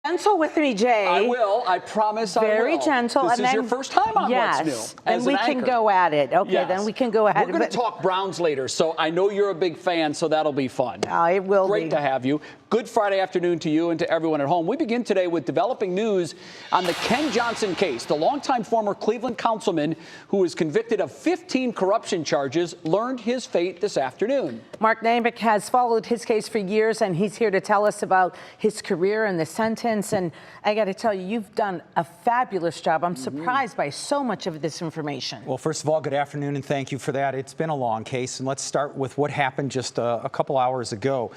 Gentle with me, Jay. I will. I promise I will. Very gentle. This and is then, your first time on What's New. And we can go at it. Okay, then we can go ahead. We're going to talk Browns later, so I know you're a big fan, so that'll be fun. It will be. Great to have you. Good Friday afternoon to you and to everyone at home. We begin today with developing news on the Ken Johnson case. The longtime former Cleveland councilman who was convicted of 15 corruption charges learned his fate this afternoon. Mark Namick has followed his case for years, and he's here to tell us about his career and the sentence. And I got to tell you, you've done a fabulous job. I'm surprised by so much of this information. Well, first of all, good afternoon, and thank you for that. It's been a long case, and let's start with what happened just a couple hours ago.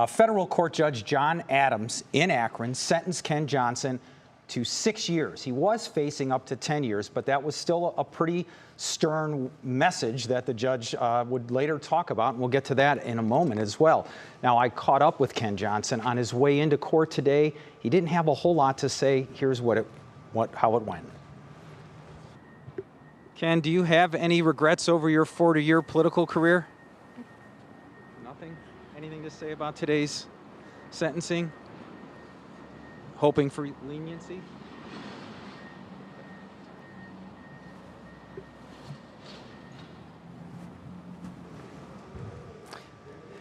Federal Court Judge John Adams in Akron sentenced Ken Johnson to 6 years. He was facing up to 10 years, but that was still a pretty stern message that the judge would later talk about, and we'll get to that in a moment as well. Now, I caught up with Ken Johnson on his way into court today. He didn't have a whole lot to say. Here's how it went. Ken, do you have any regrets over your 40-year political career? Nothing? Anything to say about today's sentencing? Hoping for leniency?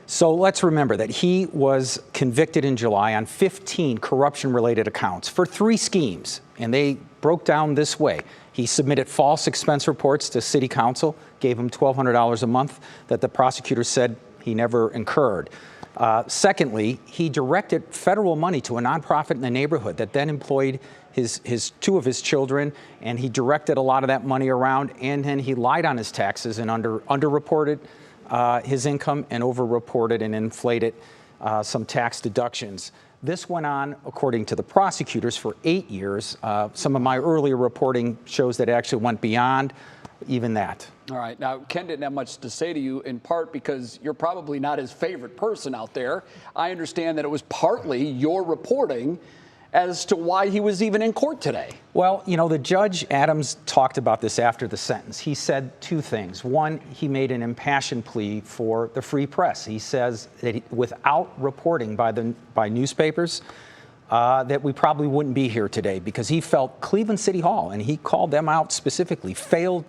So let's remember that he was convicted in July on 15 corruption-related accounts for 3 schemes, and they broke down this way. He submitted false expense reports to City Council, gave him $1,200 a month that the prosecutor said he never incurred. Secondly, he directed federal money to a nonprofit in the neighborhood that then employed two of his children, and he directed a lot of that money around, and then he lied on his taxes and underreported his income and overreported and inflated some tax deductions. This went on, according to the prosecutors, for 8 years. Some of my earlier reporting shows that it actually went beyond even that. All right. Now, Ken didn't have much to say to you, in part because you're probably not his favorite person out there. I understand that it was partly your reporting as to why he was even in court today. Well, you know, the Judge Adams talked about this after the sentence. He said 2 things. One, he made an impassioned plea for the free press. He says that without reporting by newspapers, that we probably wouldn't be here today, because he felt Cleveland City Hall, and he called them out specifically, failed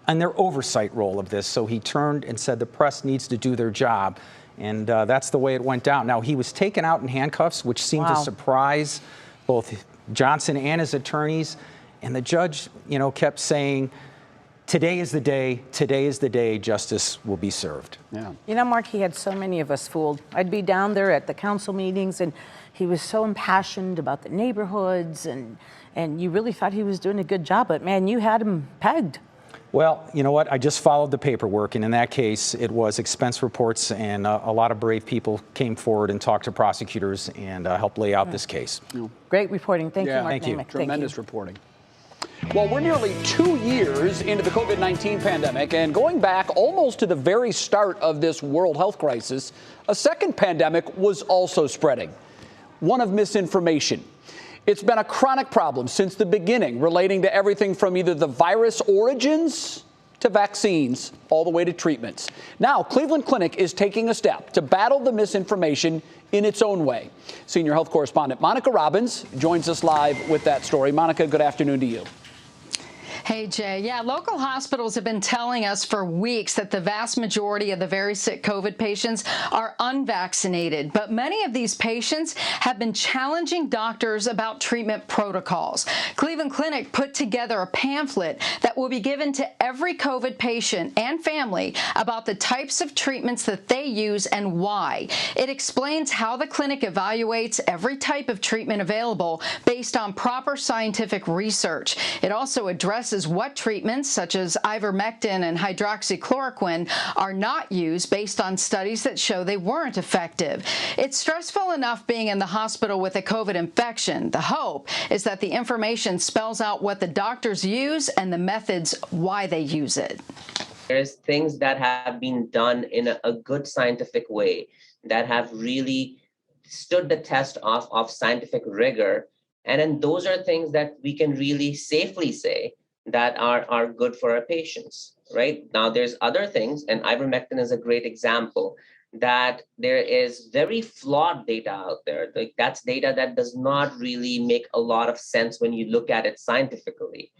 in their oversight role of this. So he turned and said the press needs to do their job. And that's the way it went down. Now, he was taken out in handcuffs, which seemed to surprise both Johnson and his attorneys. And the judge, you know, kept saying, today is the day justice will be served. Yeah. You know, Mark, he had so many of us fooled. I'd be down there at the council meetings, and he was so impassioned about the neighborhoods, and you really thought he was doing a good job, but man, you had him pegged. Well, you know what? I just followed the paperwork, and in that case, it was expense reports, and a lot of brave people came forward and talked to prosecutors and helped lay out this case. Great reporting. Thank you, Mark Thank you. Namick. Tremendous reporting. Well, we're nearly 2 years into the COVID-19 pandemic, and going back almost to the very start of this world health crisis, a second pandemic was also spreading, one of misinformation. It's been a chronic problem since the beginning, relating to everything from either the virus origins to vaccines, all the way to treatments. Now, Cleveland Clinic is taking a step to battle the misinformation in its own way. Senior health correspondent Monica Robbins joins us live with that story. Monica, good afternoon to you. Hey, Jay. Yeah, local hospitals have been telling us for weeks that the vast majority of the very sick COVID patients are unvaccinated. But many of these patients have been challenging doctors about treatment protocols. Cleveland Clinic put together a pamphlet that will be given to every COVID patient and family about the types of treatments that they use and why. It explains how the clinic evaluates every type of treatment available based on proper scientific research. It also addresses what treatments, such as ivermectin and hydroxychloroquine, are not used based on studies that show they weren't effective. It's stressful enough being in the hospital with a COVID infection. The hope is that the information spells out what the doctors use and the methods why they use it. There's things that have been done in a good scientific way that have really stood the test of scientific rigor. And then those are things that we can really safely say that are good for our patients, right? Now, there's other things, and ivermectin is a great example, that there is very flawed data out there. Like, that's data that does not really make a lot of sense when you look at it scientifically.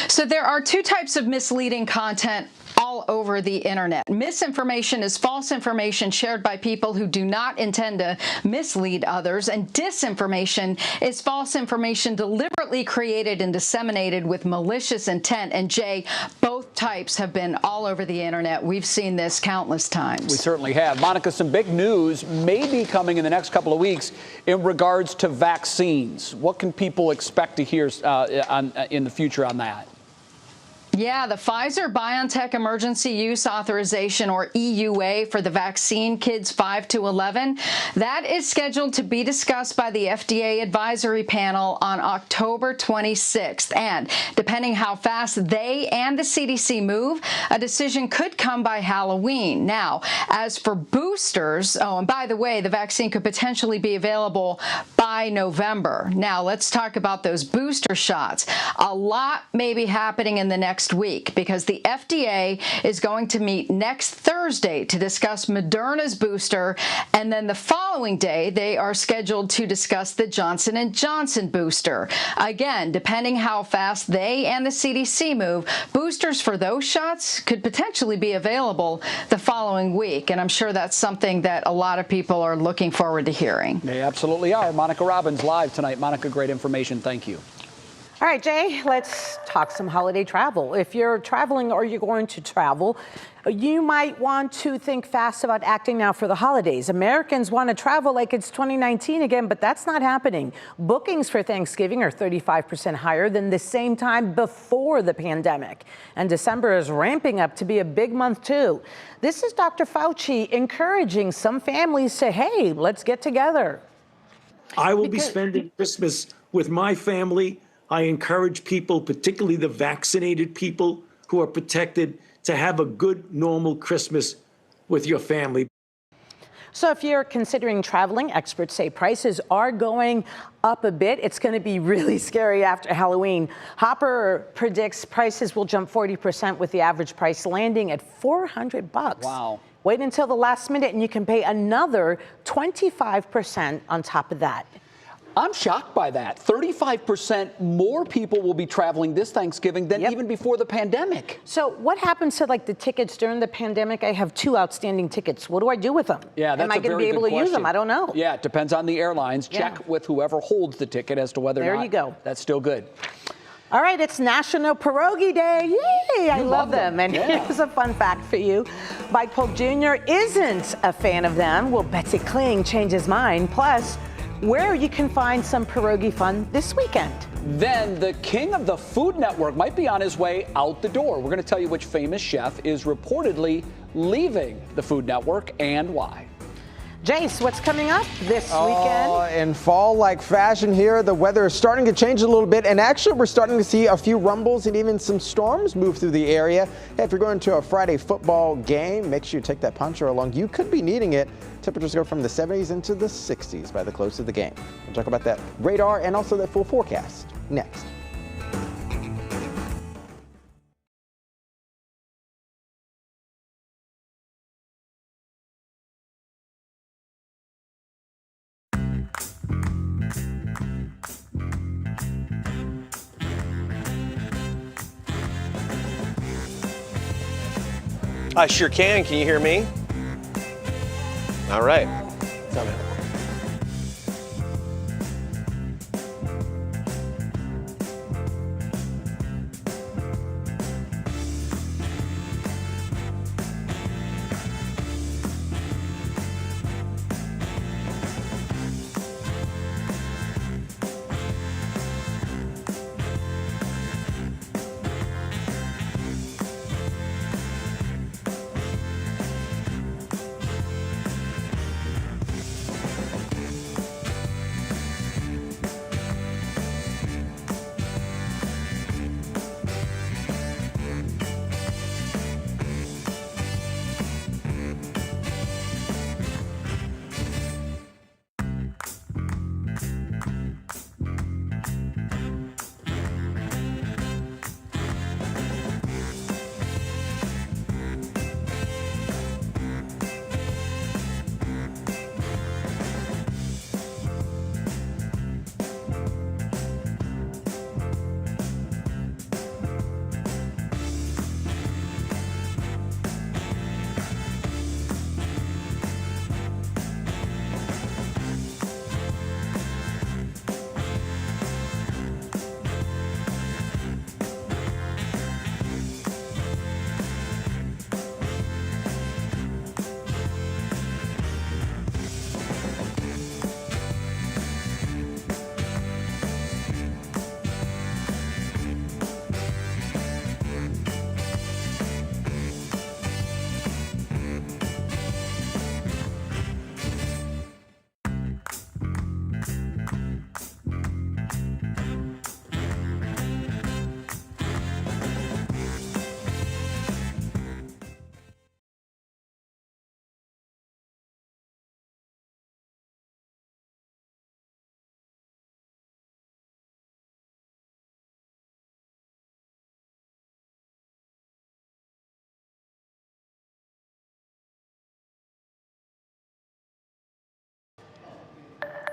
So there are two types of misleading content all over the internet. Misinformation is false information shared by people who do not intend to mislead others, and disinformation is false information deliberately created and disseminated with malicious intent. And Jay, both types have been all over the internet. We've seen this countless times. We certainly have. Monica, some big news may be coming in the next couple of weeks in regards to vaccines. What can people expect to hear in the future on that? Yeah, the Pfizer-BioNTech Emergency Use Authorization, or EUA, for the vaccine kids 5 to 11, that is scheduled to be discussed by the FDA Advisory Panel on October 26th. And depending how fast they and the CDC move, a decision could come by Halloween. Now, as for boosters, oh, and by the way, the vaccine could potentially be available by November. Now, let's talk about those booster shots. A lot may be happening in the next week because the FDA is going to meet next Thursday to discuss Moderna's booster, and then the following day they are scheduled to discuss the Johnson & Johnson booster. Again, depending how fast they and the CDC move, boosters for those shots could potentially be available the following week, and I'm sure that's something that a lot of people are looking forward to hearing. They absolutely are. Monica Robbins live tonight. Monica, great information. Thank you. All right, Jay, let's talk some holiday travel. If you're traveling or you're going to travel, you might want to think fast about acting now for the holidays. Americans want to travel like it's 2019 again, but that's not happening. Bookings for Thanksgiving are 35% higher than the same time before the pandemic. And December is ramping up to be a big month, too. This is Dr. Fauci encouraging some families to, hey, let's get together. I will be spending Christmas with my family. I encourage people, particularly the vaccinated people who are protected, to have a good, normal Christmas with your family. So if you're considering traveling, experts say prices are going up a bit. It's going to be really scary after Halloween. Hopper predicts prices will jump 40%, with the average price landing at $400. Wow. Wait until the last minute and you can pay another 25% on top of that. I'm shocked by that. 35% more people will be traveling this Thanksgiving than even before the pandemic. So what happens to like the tickets during the pandemic? I have 2 outstanding tickets. What do I do with them? Yeah, that's Am I going to be able to use them? I don't know. Yeah, it depends on the airlines. Check with whoever holds the ticket as to whether or not There you go. That's still good. All right, it's National Pierogi Day. Yay! I love them. And here's a fun fact for you. Mike Polk Jr. isn't a fan of them. Will Betsy Kling change his mind? Plus, where you can find some pierogi fun this weekend. Then the king of the Food Network might be on his way out the door. We're going to tell you which famous chef is reportedly leaving the Food Network and why. Jace, what's coming up this weekend? In fall-like fashion here, the weather is starting to change a little bit, and actually we're starting to see a few rumbles and even some storms move through the area. Hey, if you're going to a Friday football game, make sure you take that poncho along. You could be needing it. Temperatures go from the 70s into the 60s by the close of the game. We'll talk about that radar and also that full forecast next. I sure can. Can you hear me? All right. Sound it.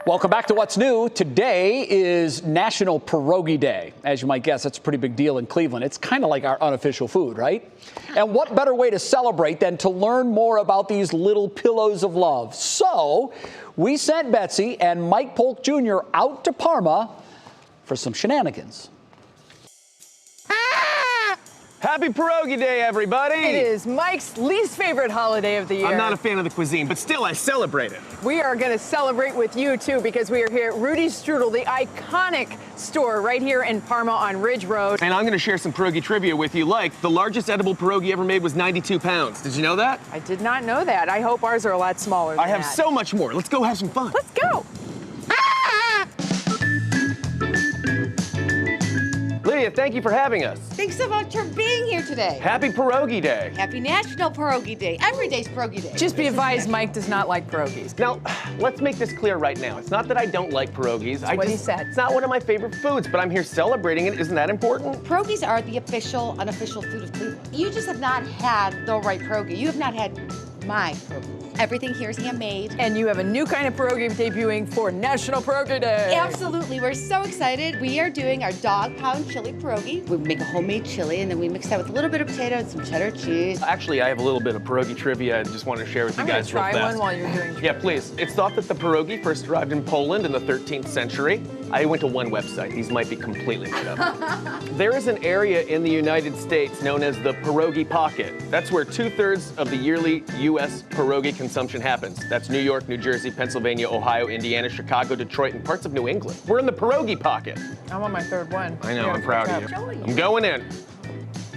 Welcome back to What's New. Today is National Pierogi Day. As you might guess, that's a pretty big deal in Cleveland. It's kind of like our unofficial food, right? And what better way to celebrate than to learn more about these little pillows of love? So we sent Betsy and Mike Polk Jr. out to Parma for some shenanigans. Happy Pierogi Day, everybody! It is Mike's least favorite holiday of the year. I'm not a fan of the cuisine, but still, I celebrate it. We are going to celebrate with you, too, because we are here at Rudy's Strudel, the iconic store right here in Parma on Ridge Road. And I'm going to share some pierogi trivia with you, like the largest edible pierogi ever made was 92 pounds. Did you know that? I did not know that. I hope ours are a lot smaller than I have that. so much more. Let's go have some fun. Let's go! Lydia, thank you for having us. Thanks so much for being here today. Happy Pierogi Day. Happy National Pierogi Day. Every day's Pierogi Day. Just be advised, Mike does not like pierogies. Now, let's make this clear right now. It's not that I don't like pierogies. That's what he said. It's not one of my favorite foods, but I'm here celebrating it. Isn't that important? Pierogies are the official, unofficial food of Cleveland. You just have not had the right pierogi. You have not had my pierogi. Everything here is handmade. And you have a new kind of pierogi debuting for National Pierogi Day. Absolutely. We're so excited. We are doing our dog pound chili pierogi. We make a homemade chili, and then we mix that with a little bit of potato and some cheddar cheese. Actually, I have a little bit of pierogi trivia I just wanted to share with you guys real I'm fast. going to try one while you're doing Yeah, please. It's thought that the pierogi first arrived in Poland in the 13th century. I went to one website. These might be completely made up. There is an area in the United States known as the Pierogi Pocket. That's where 2/3 of the yearly U.S. pierogi consumption happens. That's New York, New Jersey, Pennsylvania, Ohio, Indiana, Chicago, Detroit, and parts of New England. We're in the Pierogi Pocket. I'm on my third one. I know, I'm proud of you. I'm going in.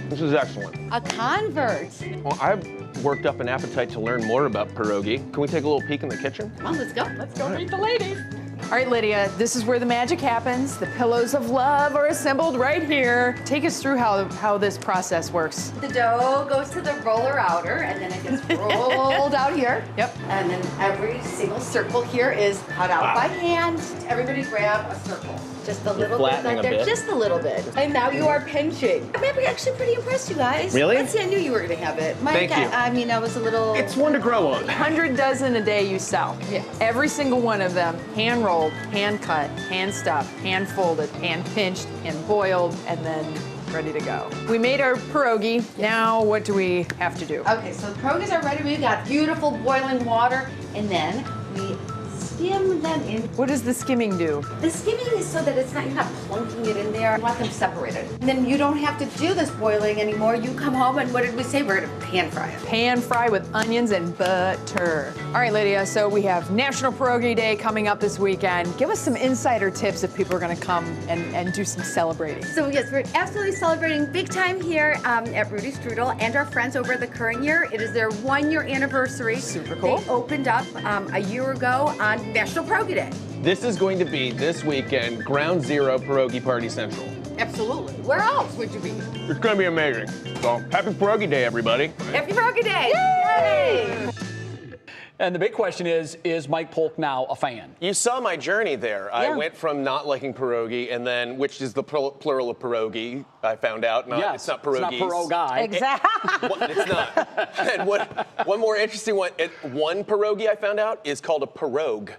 This is excellent. A convert. Well, I've worked up an appetite to learn more about pierogi. Can we take a little peek in the kitchen? Well, let's go. Let's go meet the ladies. All right, Lydia, this is where the magic happens. The pillows of love are assembled right here. Take us through how this process works. The dough goes to the roller outer, and then it gets rolled out here. Yep. And then every single circle here is cut out by hand. Everybody grab a circle. Just a little bit flattening right a there. bit. Just a little bit. And now you are pinching. I'm actually pretty impressed, you guys. Really? Let's see, I knew you were going to have it. Thank you. I mean, I was a little... It's one to grow on. 100 dozen a day you sell. Yes. Every single one of them, hand rolled, hand cut, hand stuffed, hand folded, hand pinched, hand boiled, and then ready to go. We made our pierogi. Now what do we have to do? Okay, so the pierogies are ready. We've got beautiful boiling water, and then we skim them in. What does the skimming do? The skimming is so that you're not plunking it in there. You want them separated. And then you don't have to do this boiling anymore. You come home and what did we say? We're gonna pan fry it. Pan fry with onions and butter. All right, Lydia, so we have National Pierogi Day coming up this weekend. Give us some insider tips if people are gonna come and do some celebrating. So yes, we're absolutely celebrating big time here at Rudy Strudel and our friends over at the current year. It is their 1-year anniversary. Super cool. They opened up a year ago on National Pierogi Day. This is going to be, this weekend, Ground Zero Pierogi Party Central. Absolutely. Where else would you be? It's going to be amazing. So, happy Pierogi Day, everybody. Happy Pierogi Day! Yay! And the big question is Mike Polk now a fan? You saw my journey there. I went from not liking pierogi, and then, which is the plural of pierogi, I found out. Yes, it's not pierogies. It's not pierogi. Exactly. It's not. And one more interesting one, one pierogi I found out is called a pierogi.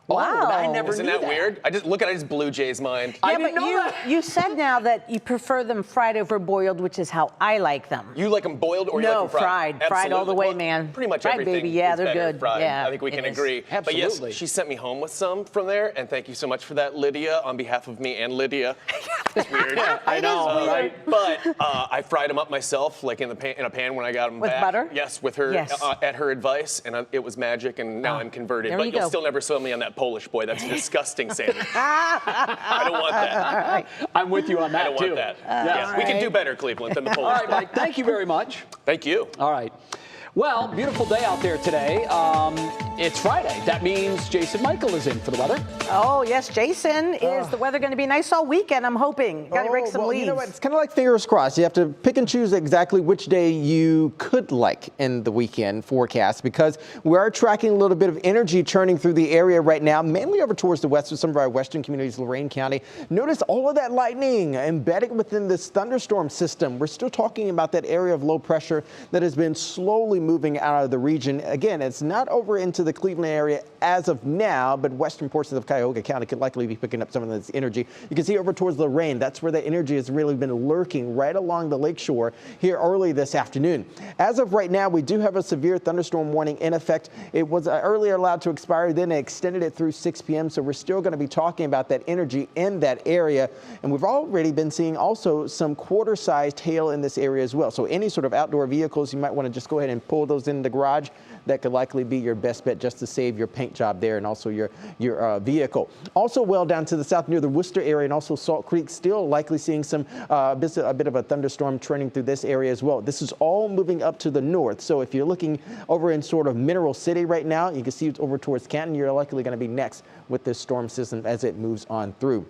Wow. I never Isn't knew that weird? I just blew Jay's mind. I Yeah, didn't but know that. you said now that you prefer them fried over boiled, which is how I like them. You like them boiled or you No, like them fried? fried all the way, Well, man. Pretty much Fried, everything baby. Yeah, is they're better good. fried. Yeah, I think we can it is. agree. Absolutely. But yes, she sent me home with some from there, and thank you so much for that, Lydia, on behalf of me and Lydia. It's weird. I know, right? But I fried them up myself, like in a pan when I got them With back. butter? Yes, with her Yes. at her advice, and it was magic. And now I'm converted. there But you you'll go. still never sell me on that Polish boy. That's disgusting, Sandy. I don't want that. I'm with you on that I don't too. want that. Yes, we can do better, Cleveland, than the All Polish right, boy. Mike, thank you very much. Thank you. All right. Well, beautiful day out there today. It's Friday. That means Jason Michael is in for the weather. Oh, yes, Jason. Is the weather going to be nice all weekend, I'm hoping? Got to break some leaves. You know what? It's kind of like fingers crossed. You have to pick and choose exactly which day you could like in the weekend forecast, because we are tracking a little bit of energy churning through the area right now, mainly over towards the west of some of our western communities, Lorain County. Notice all of that lightning embedded within this thunderstorm system. We're still talking about that area of low pressure that has been slowly moving out of the region. Again, it's not over into the the Cleveland area as of now, but western portions of Cuyahoga County could likely be picking up some of this energy. You can see over towards Lorain, that's where the energy has really been lurking right along the lakeshore here early this afternoon. As of right now, we do have a severe thunderstorm warning in effect. It was earlier allowed to expire, then they extended it through 6 p.m. So we're still going to be talking about that energy in that area. And we've already been seeing also some quarter-sized hail in this area as well. So any sort of outdoor vehicles, you might want to just go ahead and pull those in the garage. That could likely be your best bet just to save your paint job there and also your vehicle. Also well down to the south near the Worcester area and also Salt Creek, still likely seeing some a bit of a thunderstorm trending through this area as well. This is all moving up to the north. So if you're looking over in sort of Mineral City right now, you can see it's over towards Canton. You're likely going to be next with this storm system as it moves on through.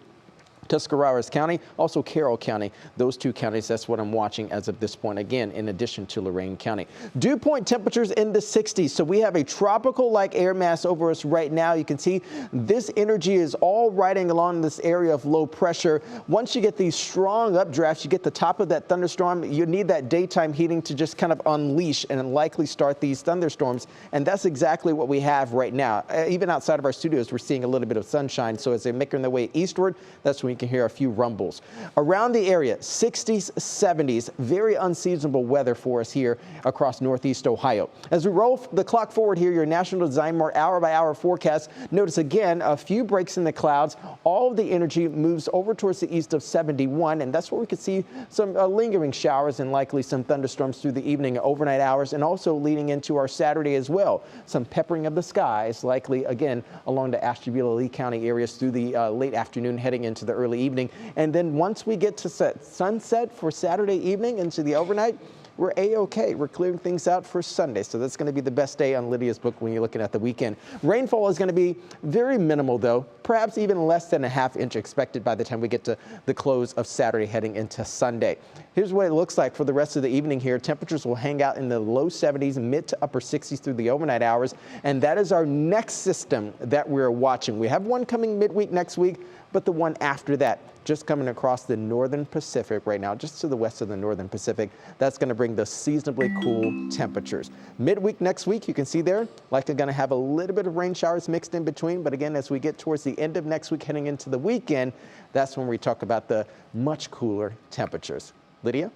Tuscarawas County, also Carroll County. Those two counties, that's what I'm watching as of this point, again, in addition to Lorain County. Dew point temperatures in the 60s. So we have a tropical-like air mass over us right now. You can see this energy is all riding along this area of low pressure. Once you get these strong updrafts, you get the top of that thunderstorm, you need that daytime heating to just kind of unleash and likely start these thunderstorms. And that's exactly what we have right now. Even outside of our studios, we're seeing a little bit of sunshine. So as they're making their way eastward, that's when you can hear a few rumbles. Around the area, 60s, 70s, very unseasonable weather for us here across northeast Ohio. As we roll the clock forward here, your National Design More hour-by-hour forecast, notice again a few breaks in the clouds. All of the energy moves over towards the east of 71, and that's where we could see some lingering showers and likely some thunderstorms through the evening, overnight hours, and also leading into our Saturday as well. Some peppering of the skies, likely again along the Ashtabula-Lee County areas through the late afternoon, heading into the early evening. And then once we get to sunset for Saturday evening into the overnight, we're A-OK. We're clearing things out for Sunday. So that's going to be the best day on Lydia's book when you're looking at the weekend. Rainfall is going to be very minimal, though, perhaps even less than a ½ inch expected by the time we get to the close of Saturday heading into Sunday. Here's what it looks like for the rest of the evening here. Temperatures will hang out in the low 70s, mid to upper 60s through the overnight hours. And that is our next system that we're watching. We have one coming midweek next week, but the one after that just coming across the northern Pacific right now, just to the west of the northern Pacific. That's going to bring the seasonably cool temperatures. Midweek next week, you can see there, likely going to have a little bit of rain showers mixed in between. But again, as we get towards the end of next week, heading into the weekend, that's when we talk about the much cooler temperatures. Lydia?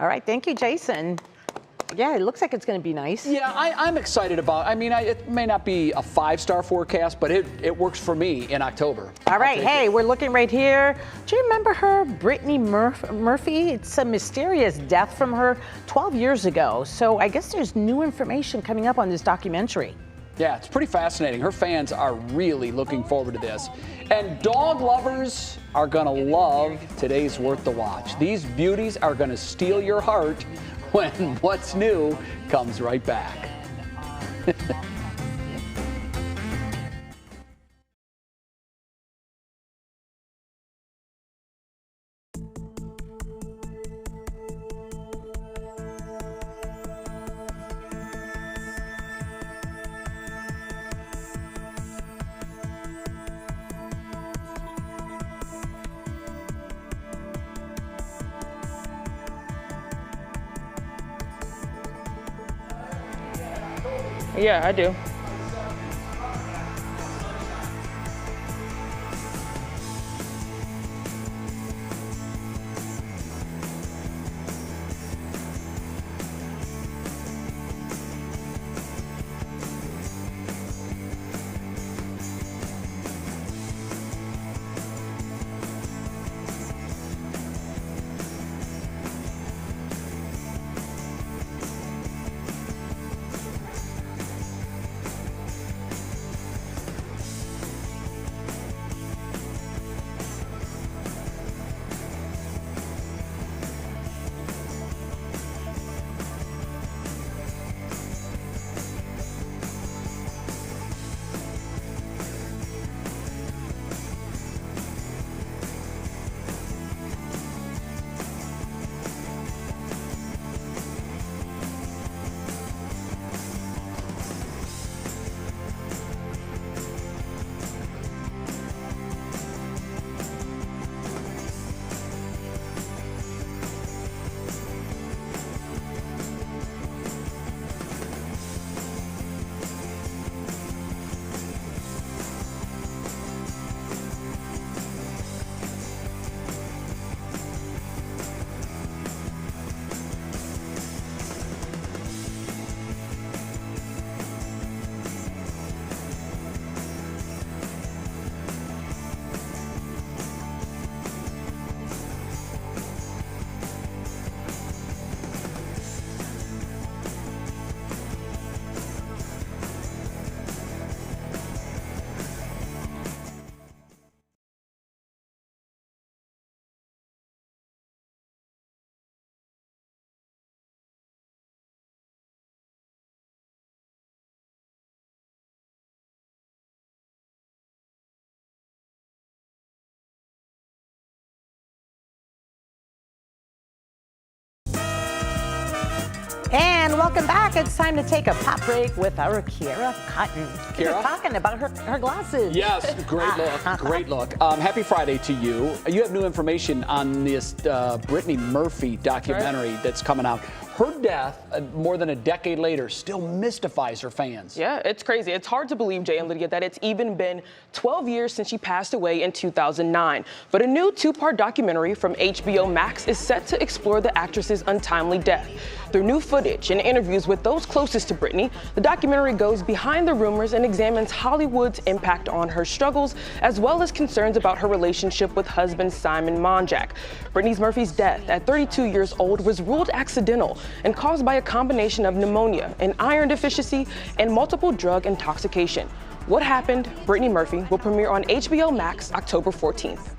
All right. Thank you, Jason. Yeah, it looks like it's going to be nice. Yeah, I'm excited about. I mean, it may not be a 5-star forecast, but it works for me in October. All right, hey, we're looking right here. Do you remember her, Brittany Murphy? It's a mysterious death from her 12 years ago. So I guess there's new information coming up on this documentary. Yeah, it's pretty fascinating. Her fans are really looking forward to this. And dog lovers are going to love today's Worth the Watch. These beauties are going to steal your heart when What's New comes right back. Yeah, I do. welcome back. It's time to take a pop break with our Kiera Cotton. We're talking about her glasses. Yes, great look, great look. Happy Friday to you. You have new information on this Brittany Murphy documentary that's coming out. Her death, more than a decade later, still mystifies her fans. Yeah, it's crazy. It's hard to believe, Jay and Lydia, that it's even been 12 years since she passed away in 2009. But a new two-part documentary from HBO Max is set to explore the actress's untimely death. Through new footage and interviews with those closest to Brittany, the documentary goes behind the rumors and examines Hollywood's impact on her struggles, as well as concerns about her relationship with husband Simon Monjack. Brittany Murphy's death at 32 years old was ruled accidental and caused by a combination of pneumonia, an iron deficiency, and multiple drug intoxication. What Happened, Brittany Murphy will premiere on HBO Max October 14th.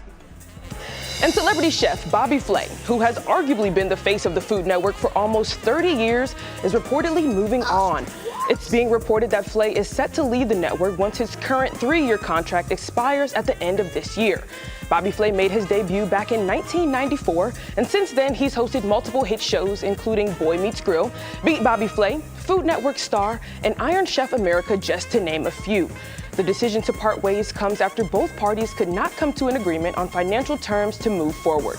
And celebrity chef Bobby Flay, who has arguably been the face of the Food Network for almost 30 years, is reportedly moving on. It's being reported that Flay is set to leave the network once his current 3-year contract expires at the end of this year. Bobby Flay made his debut back in 1994, and since then he's hosted multiple hit shows, including Boy Meets Grill, Beat Bobby Flay, Food Network Star, and Iron Chef America, just to name a few. The decision to part ways comes after both parties could not come to an agreement on financial terms to move forward.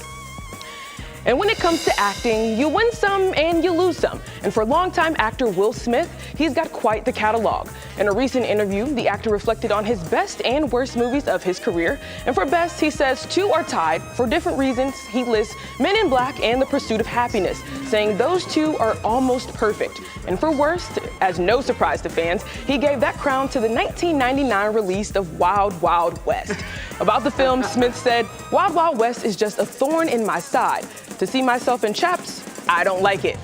And when it comes to acting, you win some and you lose some. And for longtime actor Will Smith, he's got quite the catalog. In a recent interview, the actor reflected on his best and worst movies of his career. And for best, he says 2 are tied. For different reasons, he lists Men in Black and The Pursuit of Happiness, saying those 2 are almost perfect. And for worst, as no surprise to fans, he gave that crown to the 1999 release of Wild Wild West. About the film, Smith said, "Wild Wild West is just a thorn in my side. To see myself in chaps, I don't like it."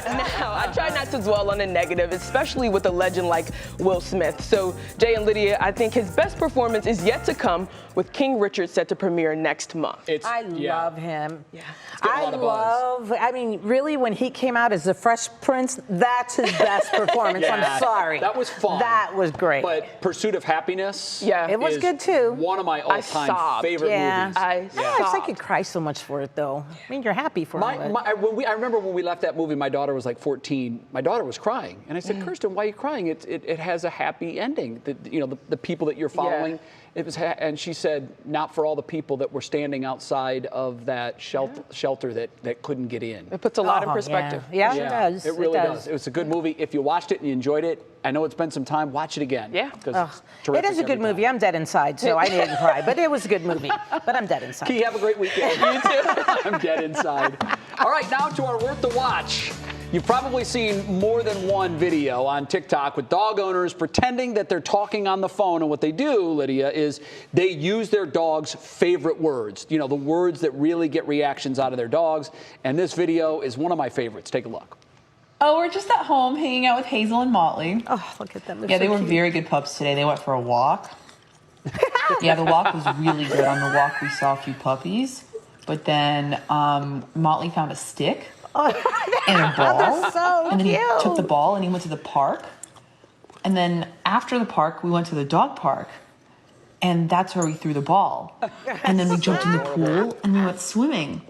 Now, I try not to dwell on the negative, especially with a legend like Will Smith. So, Jay and Lydia, I think his best performance is yet to come, with King Richard set to premiere next month. I love him. Yeah. I mean, really, when he came out as the Fresh Prince, that's his best performance. Yeah. I'm sorry. That was fun. That was great. But Pursuit of Happiness, it was good too. One of my all-time favorite movies. I could cry so much for it, though. I mean, you're happy for him. I remember when we left that movie, my daughter was like 14. My daughter was crying, and I said, "Kirsten, why are you crying? It has a happy ending. The people that you're following." It was, and she said, "Not for all the people that were standing outside of that shelter that couldn't get in." It puts a lot in perspective. Yeah, it does. It really does. It was a good movie. If you watched it and you enjoyed it, I know it's been some time, watch it again. Yeah. It is a good movie. I'm dead inside, so I didn't cry, but it was a good movie. But I'm dead inside. Key, have a great weekend. You too. I'm dead inside. All right, now to our Worth the Watch. You've probably seen more than one video on TikTok with dog owners pretending that they're talking on the phone. And what they do, Lydia, is they use their dog's favorite words. The words that really get reactions out of their dogs. And this video is one of my favorites. Take a look. Oh, we're just at home hanging out with Hazel and Motley. Oh, look at them. Yeah, they were very good pups today. They went for a walk. Yeah, the walk was really good. On the walk, we saw a few puppies. But then Motley found a stick. And a ball. They're so and then cute. he took the ball and he went to the park. And then after the park, we went to the dog park. And that's where we threw the ball. And then we jumped in the pool and we went swimming.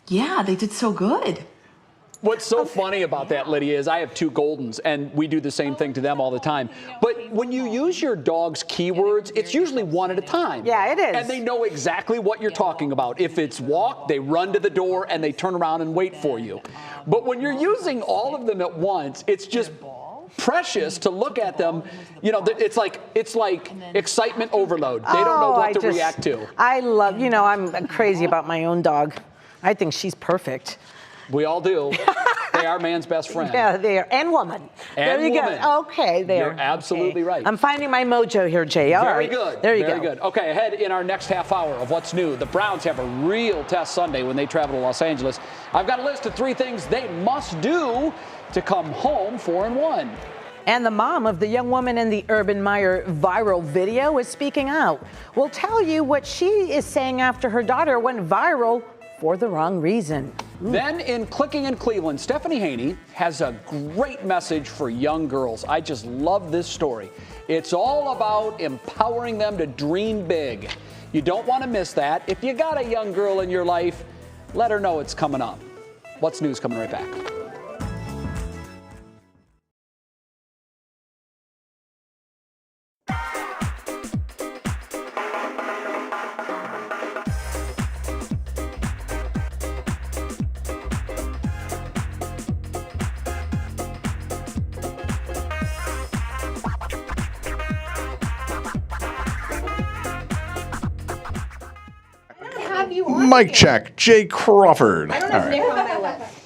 Yeah, they did so good. What's so funny about that, Lydia, is I have 2 Goldens, and we do the same thing to them all the time. But when you use your dog's keywords, it's usually one at a time. Yeah, it is. And they know exactly what you're talking about. If it's walk, they run to the door and they turn around and wait for you. But when you're using all of them at once, it's just precious to look at them. It's like excitement overload. They don't know what to react to. I love, I'm crazy about my own dog. I think she's perfect. We all do. They are man's best friend. Yeah, they are. And woman. And there you woman. Go. Okay, there. You're absolutely right. I'm finding my mojo here, Jay. All Very right. good. There you Very go. good. Okay, ahead in our next half hour of what's new. The Browns have a real test Sunday when they travel to Los Angeles. I've got a list of 3 things they must do to come home 4-1. And the mom of the young woman in the Urban Meyer viral video is speaking out. We'll tell you what she is saying after her daughter went viral for the wrong reason. Then in Clicking in Cleveland, Stephanie Haney has a great message for young girls. I just love this story. It's all about empowering them to dream big. You don't want to miss that. If you got a young girl in your life, let her know it's coming up. What's News coming right back. you on Mic again. check. Jay Crawford. I don't All have right. Nick on my list.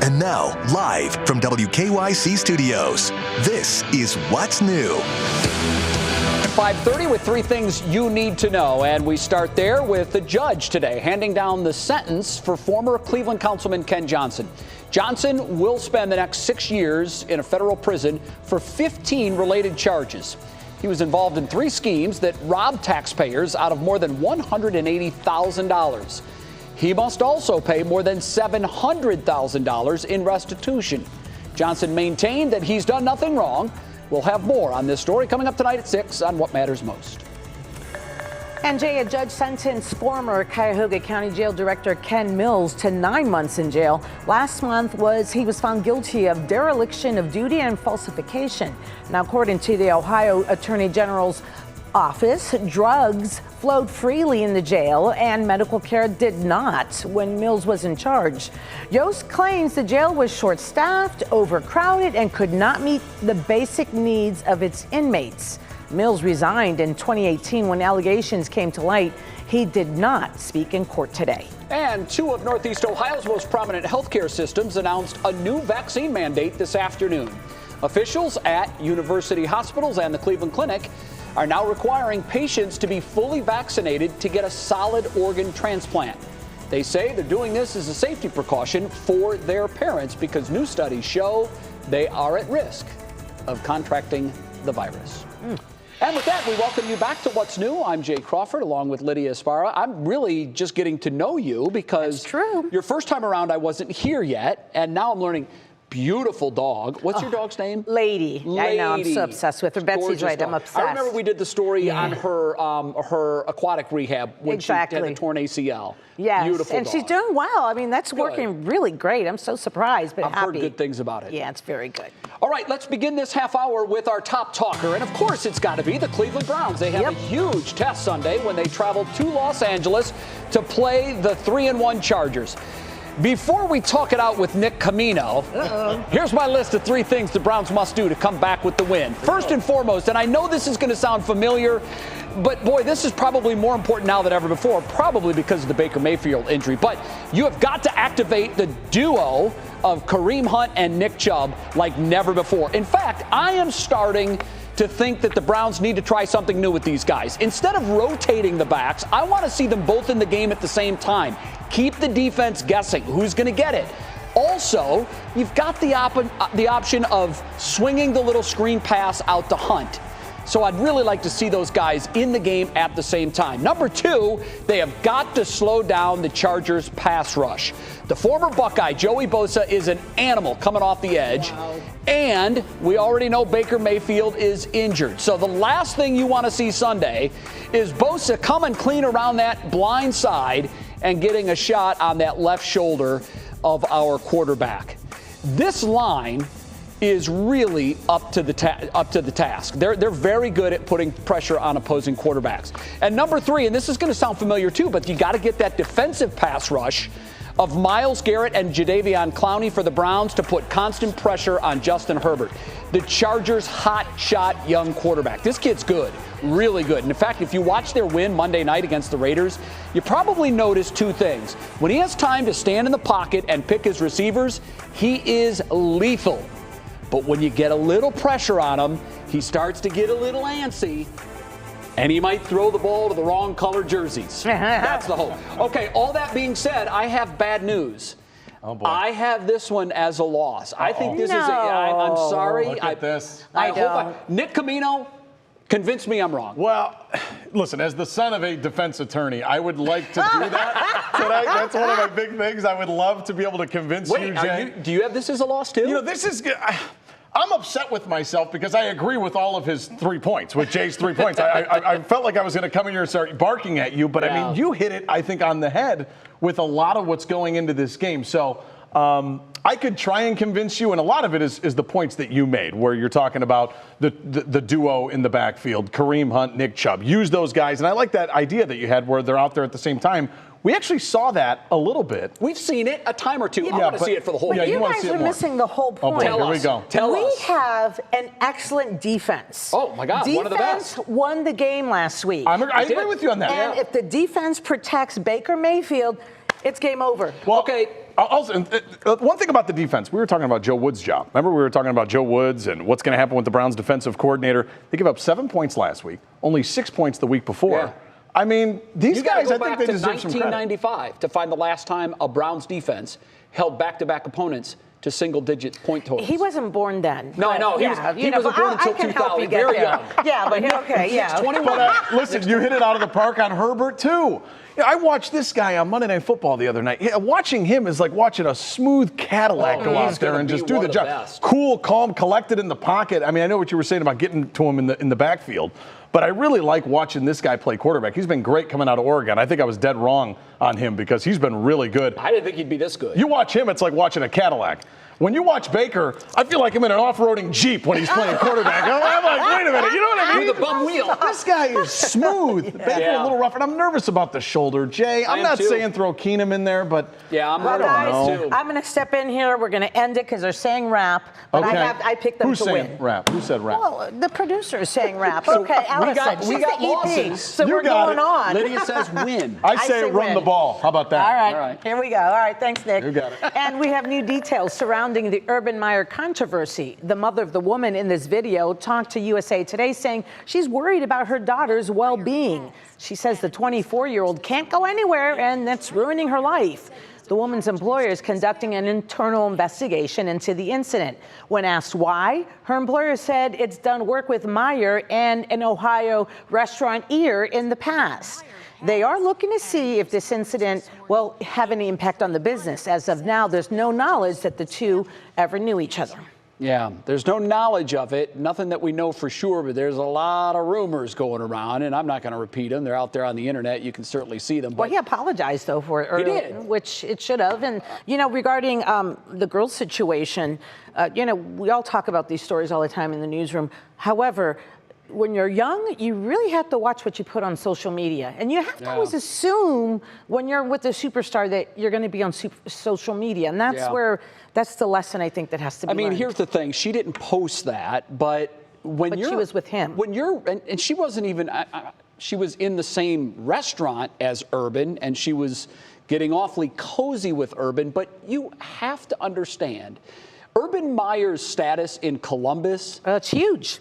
And now, live from WKYC Studios, this is What's New. 5:30 with three things you need to know. And we start there with the judge today handing down the sentence for former Cleveland Councilman Ken Johnson. Johnson will spend the next 6 years in a federal prison for 15 related charges. He was involved in 3 schemes that robbed taxpayers out of more than $180,000. He must also pay more than $700,000 in restitution. Johnson maintained that he's done nothing wrong. We'll have more on this story coming up tonight at 6 on What Matters Most. And Jay, a judge sentenced former Cuyahoga County Jail Director Ken Mills to 9 months in jail. Last month he was found guilty of dereliction of duty and falsification. Now, according to the Ohio Attorney General's office, drugs flowed freely in the jail and medical care did not when Mills was in charge. Yost claims the jail was short-staffed, overcrowded, and could not meet the basic needs of its inmates. Mills resigned in 2018 when allegations came to light. He did not speak in court today. And 2 of Northeast Ohio's most prominent healthcare systems announced a new vaccine mandate this afternoon. Officials at university hospitals and the Cleveland Clinic are now requiring patients to be fully vaccinated to get a solid organ transplant. They say they're doing this as a safety precaution for their parents because new studies show they are at risk of contracting the virus. And with that, we welcome you back to What's New. I'm Jay Crawford, along with Lydia Esparra. I'm really just getting to know you because your first time around I wasn't here yet, and now I'm learning. Beautiful dog. What's your dog's name? Lady. I know, I'm so obsessed with her. Betsy's right, I'm obsessed. I remember we did the story on her aquatic rehab when she had the torn ACL. Yes, Beautiful and dog. she's doing well. I mean, that's working really great. I'm so surprised, but I've heard good things about it. Yeah, it's very good. All right, let's begin this half hour with our top talker. And of course, it's got to be the Cleveland Browns. They have a huge test Sunday when they travel to Los Angeles to play the 3-1 Chargers. Before we talk it out with Nick Camino, here's my list of 3 things the Browns must do to come back with the win. First and foremost, and I know this is going to sound familiar, but boy, this is probably more important now than ever before, probably because of the Baker Mayfield injury. But you have got to activate the duo of Kareem Hunt and Nick Chubb like never before. In fact, I am starting to think that the Browns need to try something new with these guys. Instead of rotating the backs, I want to see them both in the game at the same time. Keep the defense guessing. Who's going to get it? Also, you've got the option of swinging the little screen pass out to Hunt. So I'd really like to see those guys in the game at the same time. Number 2, they have got to slow down the Chargers' pass rush. The former Buckeye, Joey Bosa, is an animal coming off the edge. Wow. And we already know Baker Mayfield is injured. So the last thing you want to see Sunday is Bosa coming clean around that blind side and getting a shot on that left shoulder of our quarterback. This line is really up to the task. They're very good at putting pressure on opposing quarterbacks. And number 3, and this is going to sound familiar too, but you got to get that defensive pass rush of Myles Garrett and Jadeveon Clowney for the Browns to put constant pressure on Justin Herbert, the Chargers' hot shot young quarterback. This kid's good, really good. And in fact, if you watch their win Monday night against the Raiders, you probably noticed 2 things. When he has time to stand in the pocket and pick his receivers, he is lethal. But when you get a little pressure on him, he starts to get a little antsy, and he might throw the ball to the wrong color jerseys. That's the hope. Okay, all that being said, I have bad news. Oh, boy. I have this one as a loss. I think this is I'm sorry. Look at this. I hope Nick Camino, convince me I'm wrong. Well, listen, as the son of a defense attorney, I would like to do that tonight. That's one of my big things. I would love to be able to convince you, Jay. Do you have this as a loss, too? You know, this is good. I'm upset with myself because I agree with all of his 3 points, with Jay's 3 points. I felt like I was going to come in here and start barking at you, but I mean, you hit it, I think, on the head with a lot of what's going into this game. So I could try and convince you, and a lot of it is the points that you made, where you're talking about the duo in the backfield, Kareem Hunt, Nick Chubb. Use those guys, and I like that idea that you had where they're out there at the same time. We actually saw that a little bit. We've seen it a time or two. I want to see it for the whole game. You guys are missing the whole point. Okay, here we go. We have an excellent defense. Oh, my God, one of the best. Defense won the game last week. I agree with you on that. And if the defense protects Baker Mayfield, it's game over. Well, okay. Also, one thing about the defense, we were talking about Joe Woods' job. Remember, we were talking about Joe Woods and what's going to happen with the Browns' defensive coordinator. They gave up 7 points last week, only 6 points the week before. Yeah. I mean, these guys, I think they deserve some credit. 1995 to find the last time a Browns defense held back-to-back opponents to single-digit point totals. He wasn't born then. No, he wasn't born until 2000. Very young. Yeah, but okay, yeah. 21. But listen, you hit it out of the park on Herbert too. You know, I watched this guy on Monday Night Football the other night. Yeah, watching him is like watching a smooth Cadillac go out there and just do the job. Best. Cool, calm, collected in the pocket. I mean, I know what you were saying about getting to him in the backfield. But I really like watching this guy play quarterback. He's been great coming out of Oregon. I think I was dead wrong on him because he's been really good. I didn't think he'd be this good. You watch him, it's like watching a Cadillac. When you watch Baker, I feel like I'm in an off-roading Jeep when he's playing quarterback. I'm like, wait a minute, you know what I mean? With a bum wheel. This guy is smooth. Baker a little rough, and I'm nervous about the shoulder. Jay, I'm not saying throw Keenum in there, but I'm I'm going to step in here. We're going to end it because they're saying rap, but I picked them to win. Who's saying rap? Who said rap? Well, the producer is saying rap. Okay, Allison, we got losses. So we're going on. Lydia says win. I say run win. the ball. How about that? All right, here we go. All right, thanks, Nick. You got it. And we have new details surrounding the Urban Meyer controversy. The mother of the woman in this video talked to USA Today saying she's worried about her daughter's well-being. She says the 24-year-old can't go anywhere and that's ruining her life. The woman's employer is conducting an internal investigation into the incident. When asked why, her employer said it's done work with Meyer and an Ohio restaurateur in the past. They are looking to see if this incident will have any impact on the business. As of now, there's no knowledge that the two ever knew each other. Yeah, there's no knowledge of it, nothing that we know for sure, but there's a lot of rumors going around, and I'm not going to repeat them. They're out there on the internet. You can certainly see them. Well, he apologized, though, for it. He did. Which it should have. And, you know, regarding the girls' situation, you know, we all talk about these stories all the time in the newsroom. However, when you're young, you really have to watch what you put on social media. And you have to always assume when you're with a superstar that you're going to be on social media. And that's the lesson I think that has to be learned. Here's the thing. She didn't post that, but when she was with him. When you're, and she wasn't even, she was in the same restaurant as Urban, and she was getting awfully cozy with Urban. But you have to understand, Urban Meyer's status in Columbus. It's huge.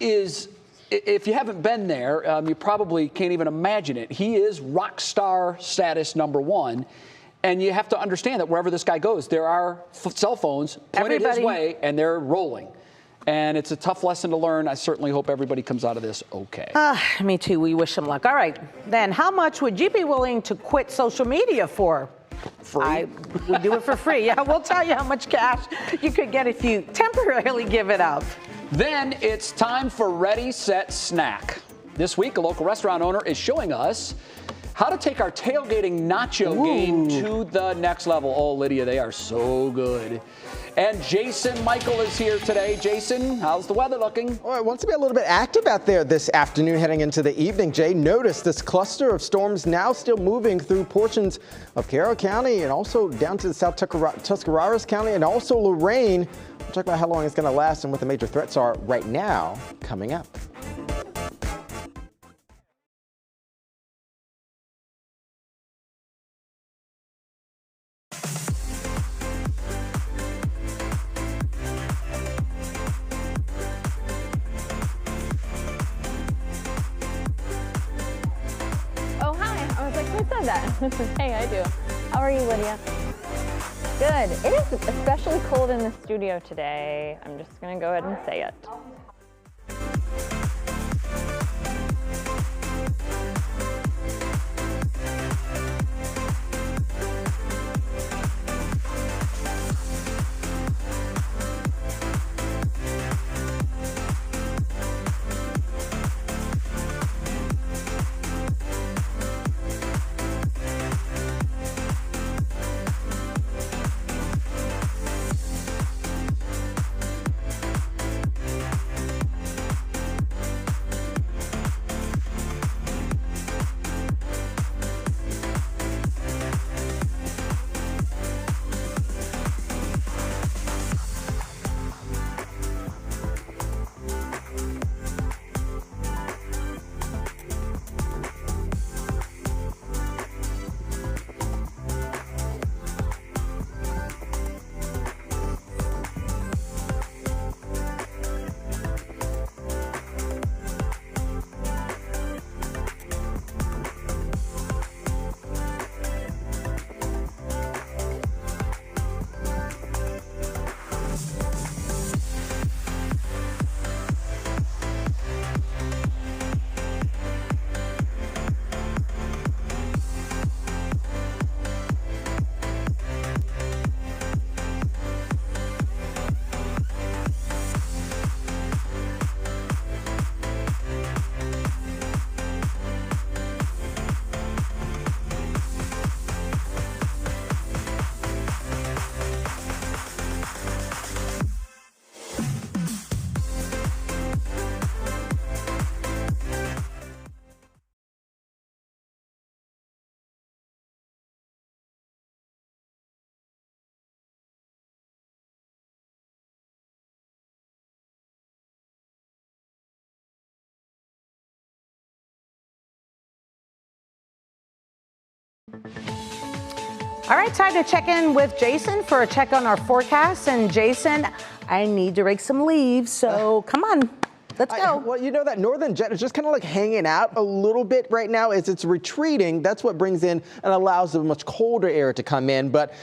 If you haven't been there, you probably can't even imagine it. He is rock star status #1. And you have to understand that wherever this guy goes, there are cell phones pointed his way, and they're rolling. And it's a tough lesson to learn. I certainly hope everybody comes out of this okay. Me too. We wish him luck. All right. Then how much would you be willing to quit social media for? Free? I would do it for free. Yeah, we'll tell you how much cash you could get if you temporarily give it up. Then it's time for Ready, Set, Snack. This week, a local restaurant owner is showing us how to take our tailgating nacho game to the next level. Oh, Lydia, they are so good. And Jason Michael is here today. Jason, how's the weather looking? Well, it wants to be a little bit active out there this afternoon heading into the evening. Jay, notice this cluster of storms now still moving through portions of Carroll County and also down to the South Tuscarawas County and also Lorain. We'll talk about how long it's going to last and what the major threats are right now coming up. Hey, I do. How are you, Lydia? Good. It is especially cold in the studio today. I'm just going to go ahead and say it. All right, time to check in with Jason for a check on our forecast. And Jason, I need to rake some leaves, so come on. Let's go. Well, you know that northern jet is just kind of like hanging out a little bit right now as it's retreating. That's what brings in and allows the much colder air to come in. But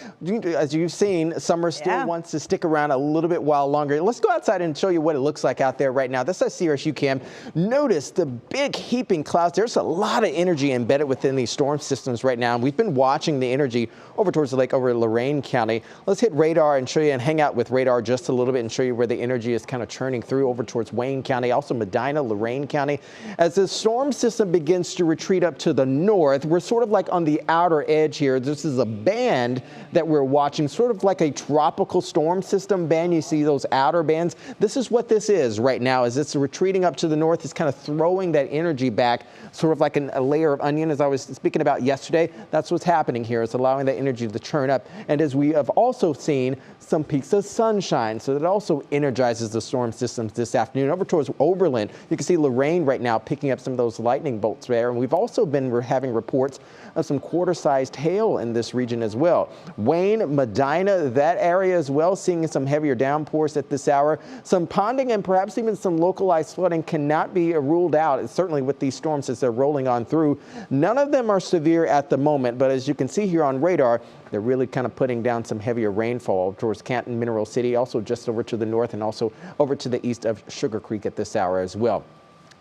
as you've seen, summer still wants to stick around a little bit while longer. Let's go outside and show you what it looks like out there right now. This is CRSU Cam. Notice the big heaping clouds. There's a lot of energy embedded within these storm systems right now. And we've been watching the energy over towards the lake over in Lorain County. Let's hit radar and show you and hang out with radar just a little bit and show you where the energy is kind of churning through over towards Wayne County, also Medina, Lorain County. As the storm system begins to retreat up to the north, we're sort of like on the outer edge here. This is a band that we're watching, sort of like a tropical storm system band. You see those outer bands. This is what this is right now. As it's retreating up to the north, it's kind of throwing that energy back, sort of like a layer of onion, as I was speaking about yesterday. That's what's happening here. It's allowing that energy to churn up. And as we have also seen some peaks of sunshine, so that also energizes the storm systems this afternoon. Over towards Oberlin, you can see Lorain right now picking up some of those lightning bolts there. And we've also been having reports of some quarter-sized hail in this region as well. Wayne, Medina, that area as well, seeing some heavier downpours at this hour. Some ponding and perhaps even some localized flooding cannot be ruled out. It's certainly with these storms as they're rolling on through. None of them are severe at the moment, but as you can see here on radar, They're really kind of putting down some heavier rainfall towards Canton, Mineral City, also just over to the north and also over to the east of Sugar Creek at this hour as well.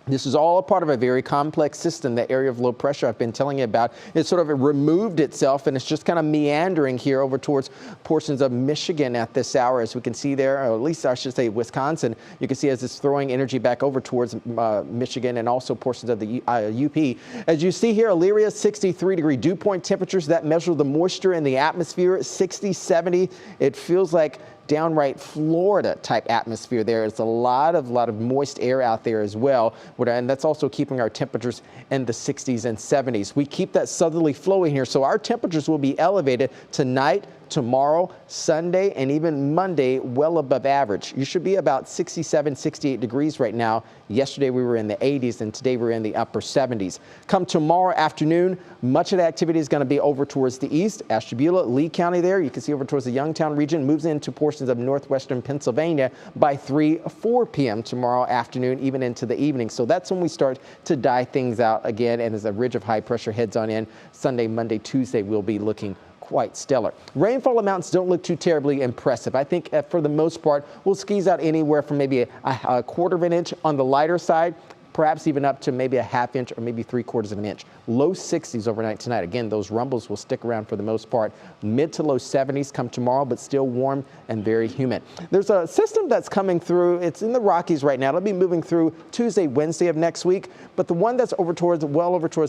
This is all a part of a very complex system. The area of low pressure I've been telling you about, it sort of removed itself and it's just kind of meandering here over towards portions of Michigan at this hour. As we can see there, or at least I should say Wisconsin, you can see as it's throwing energy back over towards Michigan and also portions of the UP. As you see here, Elyria, 63-degree dew point temperatures that measure the moisture in the atmosphere, 60, 70. It feels like downright Florida type atmosphere there. It's a lot of moist air out there as well. And that's also keeping our temperatures in the 60s and 70s. We keep that southerly flow in here, so our temperatures will be elevated tonight, tomorrow, Sunday, and even Monday, well above average. You should be about 67, 68 degrees right now. Yesterday we were in the 80s and today we're in the upper 70s. Come tomorrow afternoon, much of the activity is going to be over towards the east. Ashtabula, Lee County there, you can see over towards the Youngtown region, moves into portions of northwestern Pennsylvania by 3, 4 p.m. tomorrow afternoon, even into the evening. So that's when we start to die things out again, and as a ridge of high pressure heads on in, Sunday, Monday, Tuesday will be looking quite stellar. Rainfall amounts don't look too terribly impressive. I think for the most part, we'll squeeze out anywhere from maybe a quarter of an inch on the lighter side, perhaps even up to maybe a half inch or maybe 3/4 of an inch. Low 60s overnight tonight. Again, those rumbles will stick around for the most part. Mid to low 70s come tomorrow, but still warm and very humid. There's a system that's coming through. It's in the Rockies right now. It'll be moving through Tuesday, Wednesday of next week. But the one that's over towards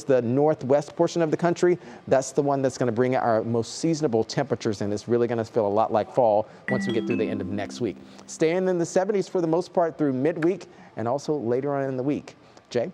the northwest portion of the country, that's the one that's going to bring our most seasonable temperatures, and it's really going to feel a lot like fall once we get through the end of next week. Staying in the 70s for the most part through midweek and also later on in the week. Jay?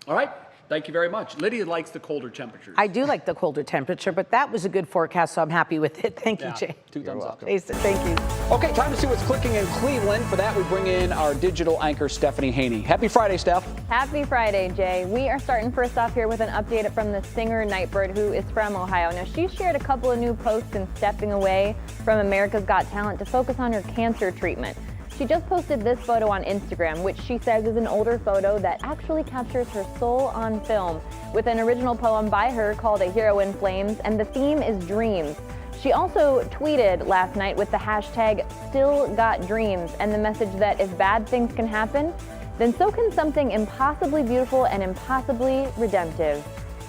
All right. Thank you very much. Lydia likes the colder temperatures. I do like the colder temperature, but that was a good forecast, so I'm happy with it. Thank you, Jay. 2 thumbs up. Thank you. Okay, time to see what's clicking in Cleveland. For that, we bring in our digital anchor, Stephanie Haney. Happy Friday, Steph. Happy Friday, Jay. We are starting first off here with an update from the singer Nightbird, who is from Ohio. Now, she shared a couple of new posts in stepping away from America's Got Talent to focus on her cancer treatment. She just posted this photo on Instagram, which she says is an older photo that actually captures her soul on film, with an original poem by her called A Hero in Flames, and the theme is dreams. She also tweeted last night with the hashtag #StillGotDreams and the message that if bad things can happen, then so can something impossibly beautiful and impossibly redemptive.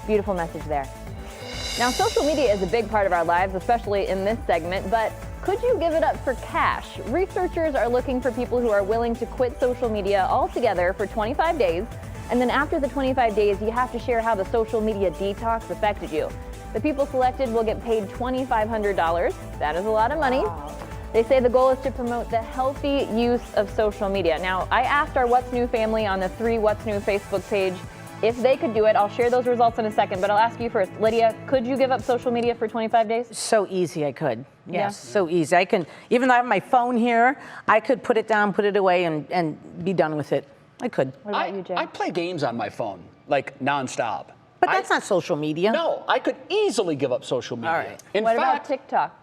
Beautiful message there. Now, social media is a big part of our lives, especially in this segment, but could you give it up for cash? Researchers are looking for people who are willing to quit social media altogether for 25 days, and then after the 25 days, you have to share how the social media detox affected you. The people selected will get paid $2,500. That is a lot of money. Wow. They say the goal is to promote the healthy use of social media. Now, I asked our What's New family on the 3 What's New Facebook page if they could do it. I'll share those results in a second, but I'll ask you first. Lydia, could you give up social media for 25 days? So easy I could. Yes, so easy. I can, even though I have my phone here, I could put it down, put it away, and be done with it. I could. What about you, Jay? I play games on my phone, like nonstop. But that's not social media. No, I could easily give up social media. All right. What about TikTok?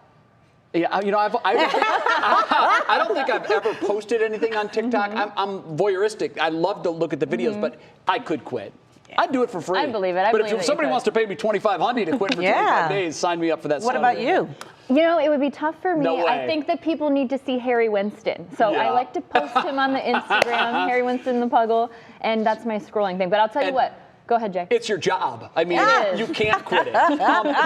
Yeah, you know, I don't think I've ever posted anything on TikTok. I'm voyeuristic. I love to look at the videos, but I could quit. I'd do it for free. I believe it. But if somebody wants to pay me $2,500 to quit for 25 days, sign me up for that. What about you? You know, it would be tough for me. No way. I think that people need to see Harry Winston. So I like to post him on the Instagram, Harry Winston the Puggle, and that's my scrolling thing. But I'll tell you what. Go ahead, Jay. It's your job. I mean, you can't quit it.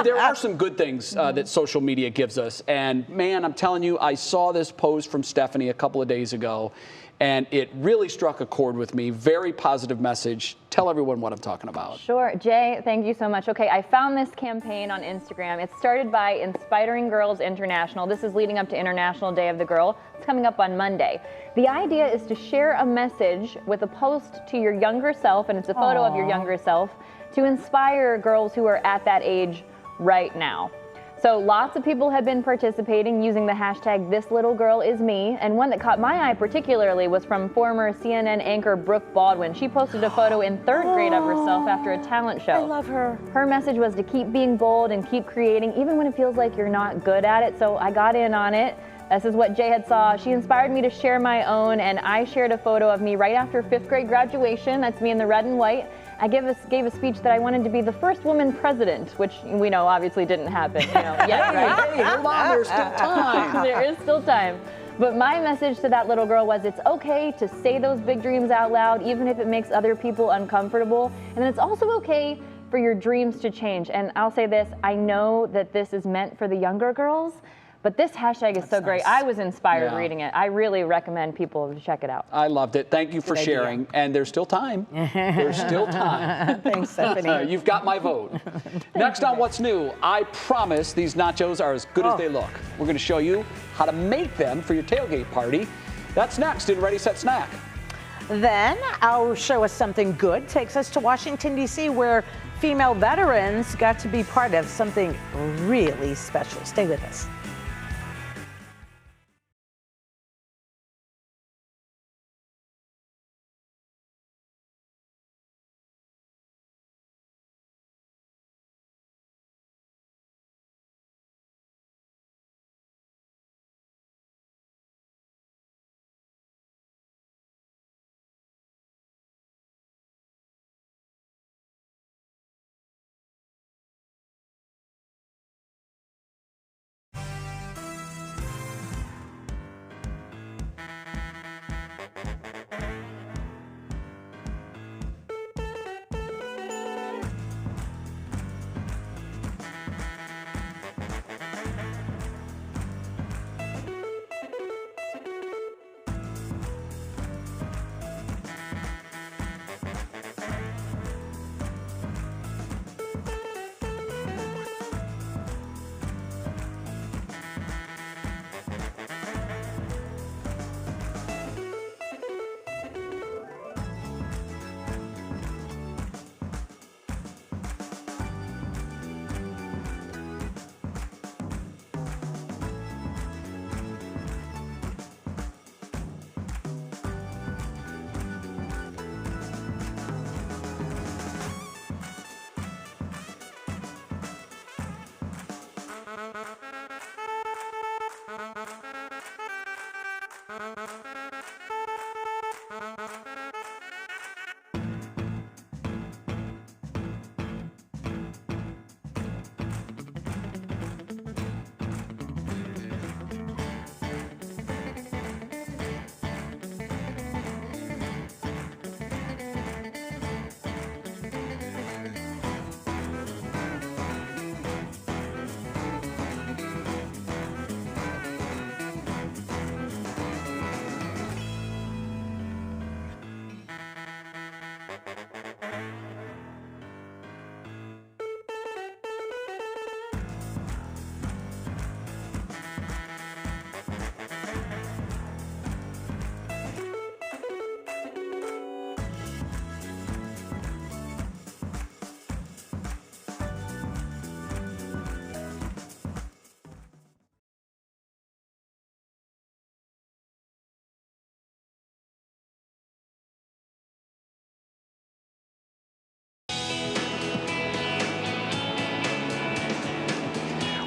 There are some good things that social media gives us. And man, I'm telling you, I saw this post from Stephanie a couple of days ago, and it really struck a chord with me. Very positive message. Tell everyone what I'm talking about. Sure. Jay, thank you so much. Okay, I found this campaign on Instagram. It's started by Inspiring Girls International. This is leading up to International Day of the Girl. It's coming up on Monday. The idea is to share a message with a post to your younger self, and it's a photo of your younger self, to inspire girls who are at that age right now. So lots of people have been participating using the hashtag #ThisLittleGirlIsMe, and one that caught my eye particularly was from former CNN anchor Brooke Baldwin. She posted a photo in 3rd grade of herself after a talent show. I love her. Her message was to keep being bold and keep creating, even when it feels like you're not good at it, so I got in on it. This is what Jay had saw. She inspired me to share my own, and I shared a photo of me right after 5th grade graduation. That's me in the red and white. I gave a speech that I wanted to be the first woman president, which we know obviously didn't happen, yet, right? Hey, hold on, there's still time. There is still time. But my message to that little girl was it's okay to say those big dreams out loud, even if it makes other people uncomfortable. And then it's also okay for your dreams to change. And I'll say this, I know that this is meant for the younger girls, but this hashtag is so great. I was inspired reading it. I really recommend people to check it out. I loved it. Thank you for sharing. And there's still time. There's still time. Thanks, Stephanie. You've got my vote. Next on What's New, I promise these nachos are as good as they look. We're going to show you how to make them for your tailgate party. That's next in Ready, Set, Snack. Then our Show Us Something Good takes us to Washington, D.C., where female veterans got to be part of something really special. Stay with us.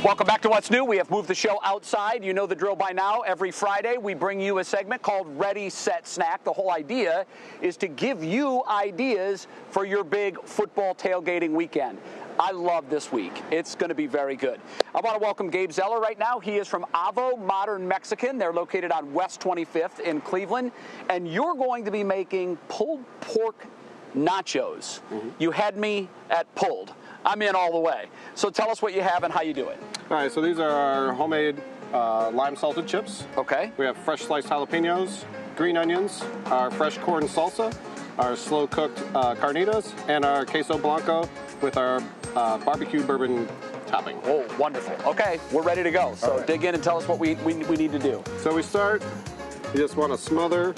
Welcome back to What's New. We have moved the show outside. You know the drill by now. Every Friday, we bring you a segment called Ready, Set, Snack. The whole idea is to give you ideas for your big football tailgating weekend. I love this week. It's going to be very good. I want to welcome Gabe Zeller right now. He is from Avo Modern Mexican. They're located on West 25th in Cleveland. And you're going to be making pulled pork nachos. You had me at pulled. I'm in all the way. So tell us what you have and how you do it. All right, so these are our homemade lime salted chips. Okay. We have fresh sliced jalapenos, green onions, our fresh corn salsa, our slow cooked carnitas, and our queso blanco with our barbecue bourbon topping. Oh, wonderful. Okay, we're ready to go. So dig in and tell us what we need to do. So we start, you just want to smother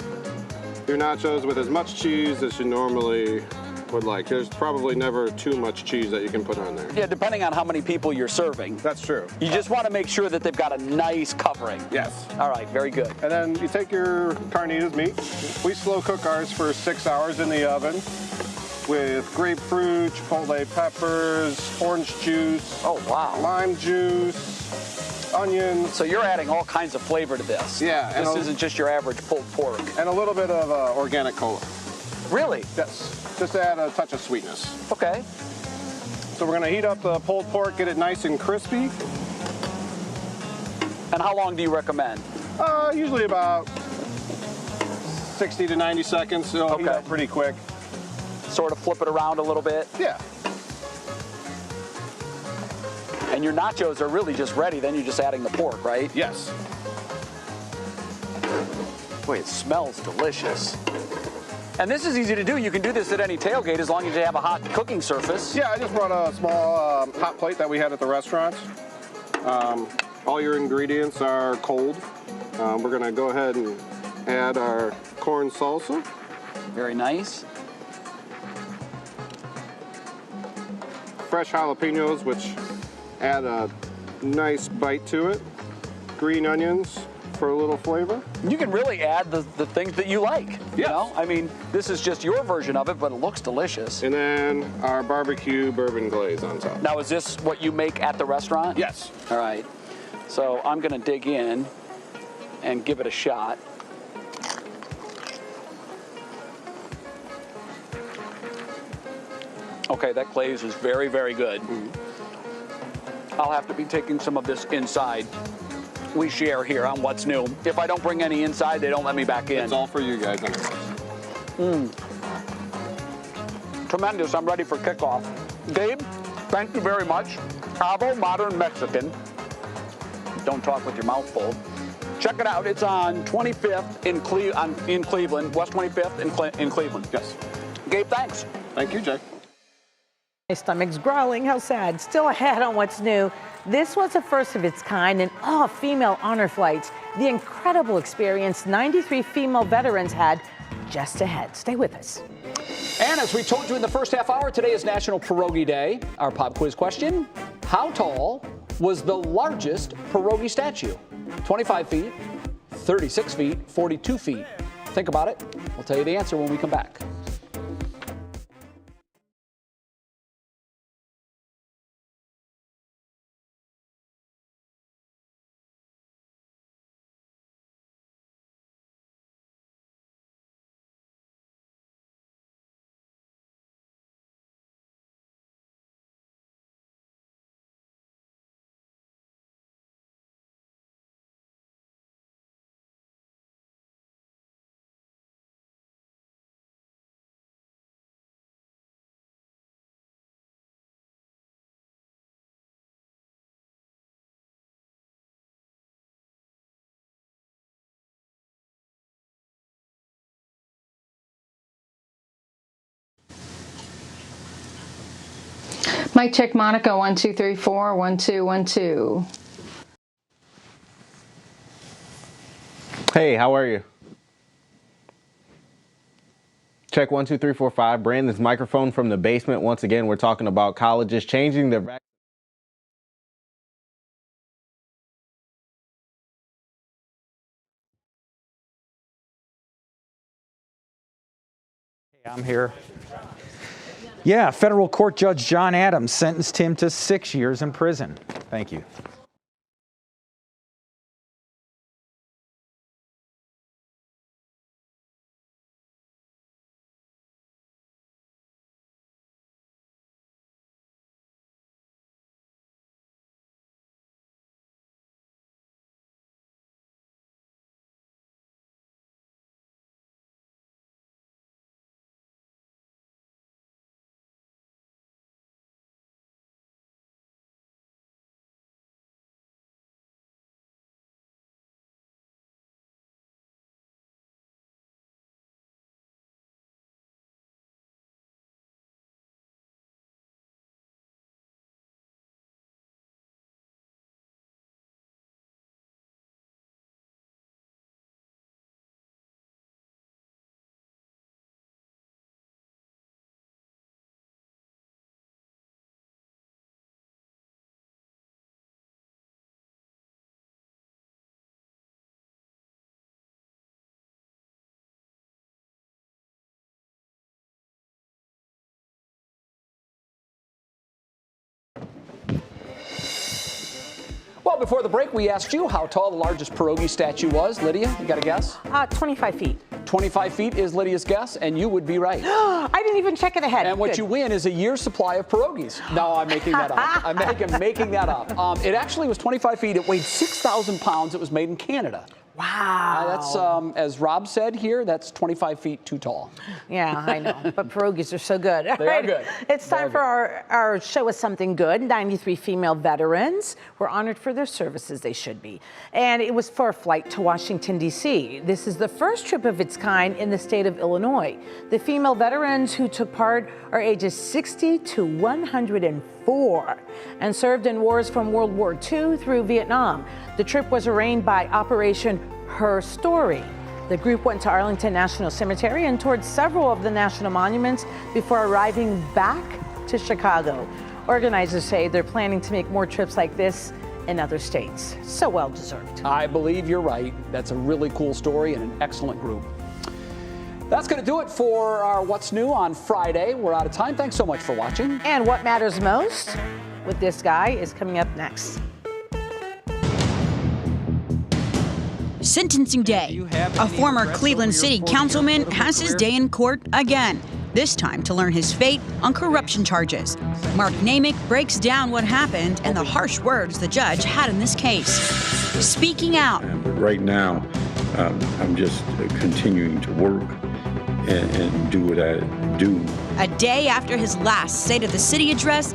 your nachos with as much cheese as you normally would like. There's probably never too much cheese that you can put on there. Yeah, depending on how many people you're serving. That's true. You just want to make sure that they've got a nice covering. Yes. All right, very good. And then you take your carnitas meat. We slow cook ours for 6 hours in the oven with grapefruit, chipotle peppers, orange juice. Oh, wow. Lime juice, onions. So you're adding all kinds of flavor to this. Yeah. This isn't just your average pulled pork. And a little bit of organic cola. Really? Yes, just to add a touch of sweetness. Okay. So we're gonna heat up the pulled pork, get it nice and crispy. And how long do you recommend? Usually about 60 to 90 seconds. It'll heat up pretty quick. Sort of flip it around a little bit. Yeah. And your nachos are really just ready. Then you're just adding the pork, right? Yes. Boy, it smells delicious. And this is easy to do. You can do this at any tailgate as long as you have a hot cooking surface. Yeah, I just brought a small hot plate that we had at the restaurant. All your ingredients are cold. We're gonna go ahead and add our corn salsa. Very nice. Fresh jalapenos, which add a nice bite to it. Green onions for a little flavor. You can really add the things that you like. You know? I mean, this is just your version of it, but it looks delicious. And then our barbecue bourbon glaze on top. Now, is this what you make at the restaurant? Yes. All right. So I'm going to dig in and give it a shot. Okay, that glaze is very, very good. I'll have to be taking some of this inside. We share here on What's New. If I don't bring any inside, they don't let me back in. It's all for you guys. Tremendous. I'm ready for kickoff. Gabe, thank you very much. Avo Modern Mexican. Don't talk with your mouth full. Check it out. It's on 25th in Cleveland, West 25th in Cleveland. Yes. Gabe, thanks. Thank you, Jay. My stomach's growling. How sad. Still ahead on What's New. This was a first of its kind in all-female honor flights. The incredible experience 93 female veterans had just ahead. Stay with us. And as we told you in the first half hour, today is National Pierogi Day. Our pop quiz question: how tall was the largest pierogi statue? 25 feet, 36 feet, 42 feet. Think about it. We'll tell you the answer when we come back. Mic check, Monica. 1, 2, 3, 4. 1, 2, 1, 2. Hey, how are you? Check 1, 2, 3, 4, 5. Brandon's microphone from the basement. Once again, we're talking about colleges changing their vaccine. I'm here. Yeah, federal court judge John Adams sentenced him to 6 years in prison. Thank you. Well, before the break, we asked you how tall the largest pierogi statue was. Lydia, you got a guess? 25 feet. 25 feet is Lydia's guess, and you would be right. I didn't even check it ahead. And what Good. you win is a year's supply of pierogies. No, I'm making that up. I'm making that up. It actually was 25 feet. It weighed 6,000 pounds. It was made in Canada. Wow. That's, as Rob said here, that's 25 feet too tall. Yeah, I know. But pierogies are so good. They are good. It's time for our Show Us Something Good. 93 female veterans were honored for their services. They should be. And it was for a flight to Washington, D.C. This is the first trip of its kind in the state of Illinois. The female veterans who took part are ages 60 to 104 and served in wars from World War II through Vietnam. The trip was arranged by Operation Her Story. The group went to Arlington National Cemetery and toured several of the national monuments before arriving back to Chicago. Organizers say they're planning to make more trips like this in other states. So well deserved. I believe you're right. That's a really cool story and an excellent group. That's going to do it for our What's New on Friday. We're out of time. Thanks so much for watching. And what matters most with this guy is coming up next. Sentencing day. A former Cleveland City Councilman has his day in court again, this time to learn his fate on corruption charges. Mark Namick breaks down what happened and the harsh words the judge had in this case. Speaking out. Right now, I'm just continuing to work and do what I do. A day after his last State of the City address,